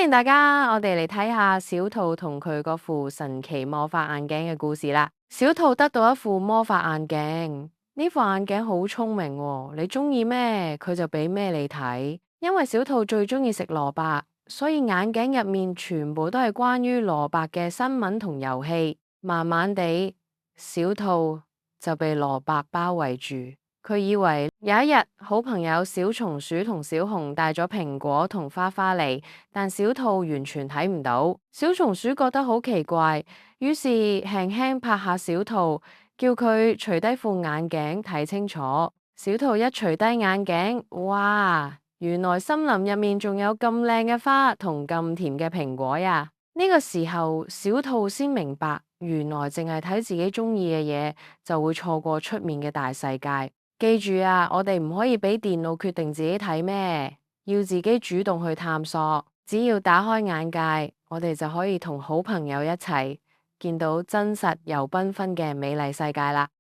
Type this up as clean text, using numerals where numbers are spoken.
歡迎大家，我哋嚟睇下小兔同佢嗰副神奇魔法眼鏡嘅故事啦。小兔得到一副魔法眼鏡，呢副眼鏡好聰明喎，你中意咩佢就俾咩你睇。因為小兔最中意食蘿蔔，所以眼鏡入面全部都係關於蘿蔔嘅新聞同遊戲。慢慢地，小兔就被蘿蔔包圍住。佢以為有一日，好朋友小松鼠同小熊帶咗蘋果同花花嚟，但小兔完全睇唔到。小松鼠覺得好奇怪，於是輕輕拍下小兔，叫佢除低副眼鏡睇清楚。小兔一除低眼鏡，哇！原來森林入面仲有咁靚嘅花同咁甜嘅蘋果呀！呢個時候，小兔先明白，原來淨係睇自己中意嘅嘢，就會錯過出面嘅大世界。記住啊，我哋唔可以俾電腦決定自己睇咩，要自己主動去探索。只要打開眼界，我哋就可以同好朋友一齊見到真實又繽紛嘅美麗世界啦。